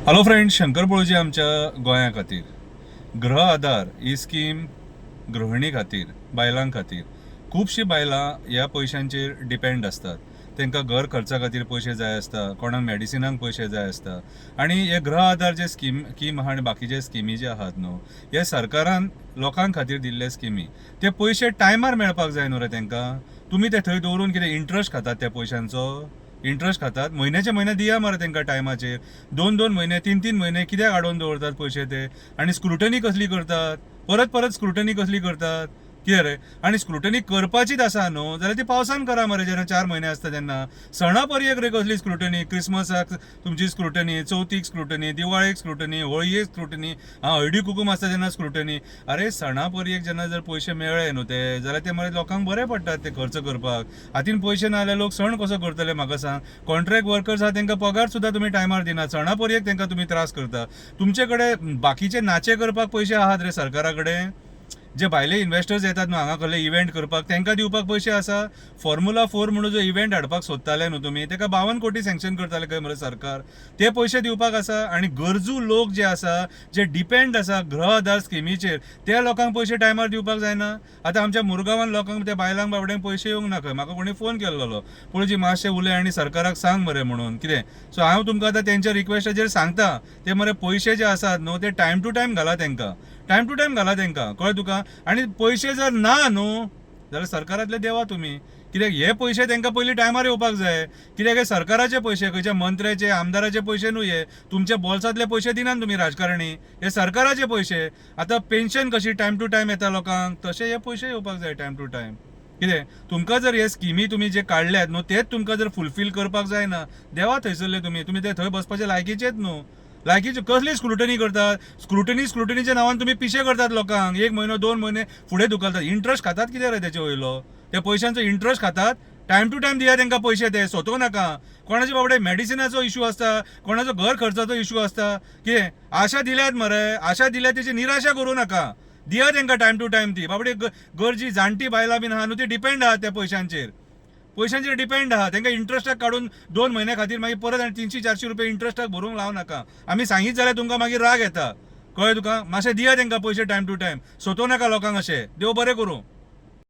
Hello friends, Shankar पळोवची आमच्या गोंया खातीर गृह आधार ही स्कीम गृहिणी खातीर, बायलां खातीर. खुबशीं बायलां ह्या पयशांचेर डिपेंड असतात. तांकां घर खर्चा खातीर पयशे जाय आसता, कोणाक मेडिसिनाक पयशे जाय आसता. आनी हे गृह आधार जे स्कीम आहा आनी बाकीचे स्किमी जे आहात न्हू, हे सरकारान लोकां खातीर दिल्ले स्किमी. ते पयशे टायमार मेळपाक जाय न्हू रे तांकां. तुमी ते थंय दवरून कितें इंट्रस्ट खातात त्या पयशांचो? इंट्रस्ट खातात. म्हयन्याचे म्हयने दिया मरे तांकां टायमाचेर. 2-2 महिने 3-3 महिने कित्याक आडोवन दवरतात पयशे ते? आनी स्क्रुटनी कसली करतात? परत परत स्क्रुटनी कसली करतात? कितें रे? आनी स्क्रुटनी करपाचीच आसा न्हू जाल्यार ती पावसान करा मरे, जेन्ना 4 म्हयने आसता तेन्ना. सणा पर्यंत रे कसली स्क्रुटनी? क्रिसमसाक तुमची स्क्रुटनी, चवथीक स्क्रुटनी, दिवाळेक स्क्रुटनी, होळयेक स्क्रुटनी, हळदी कुकूम आसता तेन्ना स्क्रुटनी. अरे सणा पर्यंत जेन्ना जर पयशे मेळ्ळे न्हू ते, जाल्यार ते मरे लोकांक बरे पडटात ते खर्च करपाक. हातीन पयशे ना जाल्यार लोक सण कसो करतले म्हाका सांग? कॉन्ट्रॅक्ट वर्कर्स आहा तांकां पगार सुद्दां तुमी टायमार दिनात. सणा पर्यंत तांकां तुमी त्रास करता. तुमचे कडेन बाकीचे नाचे करपाक पयशे आहात रे सरकारा कडेन? जे भायले इन्व्हेस्टर्स येतात न्हू हांगा कसले इव्हेंट करपाक, तांकां दिवपाक पयशे आसा? फॉर्म्युला 4 म्हणून जो इव्हेंट हाडपाक सोदताले न्हू तुमी, ताका 52 कोटी सँक्शन करताले खंय मरे सरकार. ते पयशे दिवपाक आसा? आनी गरजू लोक जे आसा, जे डिपेंड आसा गृह आधार स्किमीचेर, त्या लोकांक पयशे टायमार दिवपाक जायना? आतां आमच्या मुरगांवान लोकांक त्या बायलांक बाबड्यांक पयशे येवंक ना खंय. म्हाका कोणी फोन केल्लो, पळोवची मातशें उलय आनी सरकाराक सांग मरे म्हणून. कितें सो हांव तुमकां आतां तेंच्या रिक्वेस्टाचेर सांगता, ते मरे पयशे जे आसात न्हू ते टायम टू टायम घाला तांकां. टायम टू टायम घाला तांकां, कळ्ळें तुका? आनी पयशे जर ना न्हू जाल्यार सरकारांतले देवा तुमी. कित्याक हे पयशे तांकां पयलीं टायमार येवपाक जाय. कित्याक हे सरकाराचे पयशे, खंयच्या मंत्र्याचे, आमदाराचे पयशे न्हू हे. तुमच्या बॉल्सांतले पयशे दिनात तुमी राजकारणी. हे सरकाराचे पयशे. आतां पेन्शन कशी टायम टू टायम येता लोकांक, तशे हे पयशे येवपाक जाय टायम टू टायम. कितें तुमकां जर हे स्किमी तुमी जे काडल्यात न्हू तेच तुमकां जर फुलफील करपाक जायना, देवा थंयसरले तुमी ते थंय बसपाचे लायकीचेच न्हू. लायकीचे कसली स्क्रुटनी करतात? स्क्रुटनीच्या नांवान तुमी पिशे करतात लोकांक. 1 म्हयनो 2 म्हयने फुडें धुकलतात. इंट्रस्ट खातात कितें रे तेचे वयलो? त्या पयशांचो इंट्रस्ट खातात. टायम टू टायम दिया तांकां पयशे, ते सोदूंक नाका. कोणाचे बाबडे मेडिसिनाचो इश्यू आसता, कोणाचो घर खर्चाचो इश्यू आसता. कितें आशा दिल्यात मरे, आशा दिल्या तेची निराशा करूं नाका. दिया तांकां टायम टू टायम. ती बाबडे गरजी जाणटी बायलां बीन आहा न्हू ती डिपेंड आहात त्या पयशांचेर डिपेंड आहात. तांकां इंट्रस्टाक काडून 2 म्हयन्या खातीर मागीर परत आनी 300-400 रुपया इंट्रस्टाक भरूंक लावं नाका. आमी सांगीत जाल्यार तुमकां मागीर राग येता. कळ्ळें तुका? मातशें दिया तांकां पयशे टायम टू टायम. सोदूं नाका लोकांक अशें. देव बरें करूं.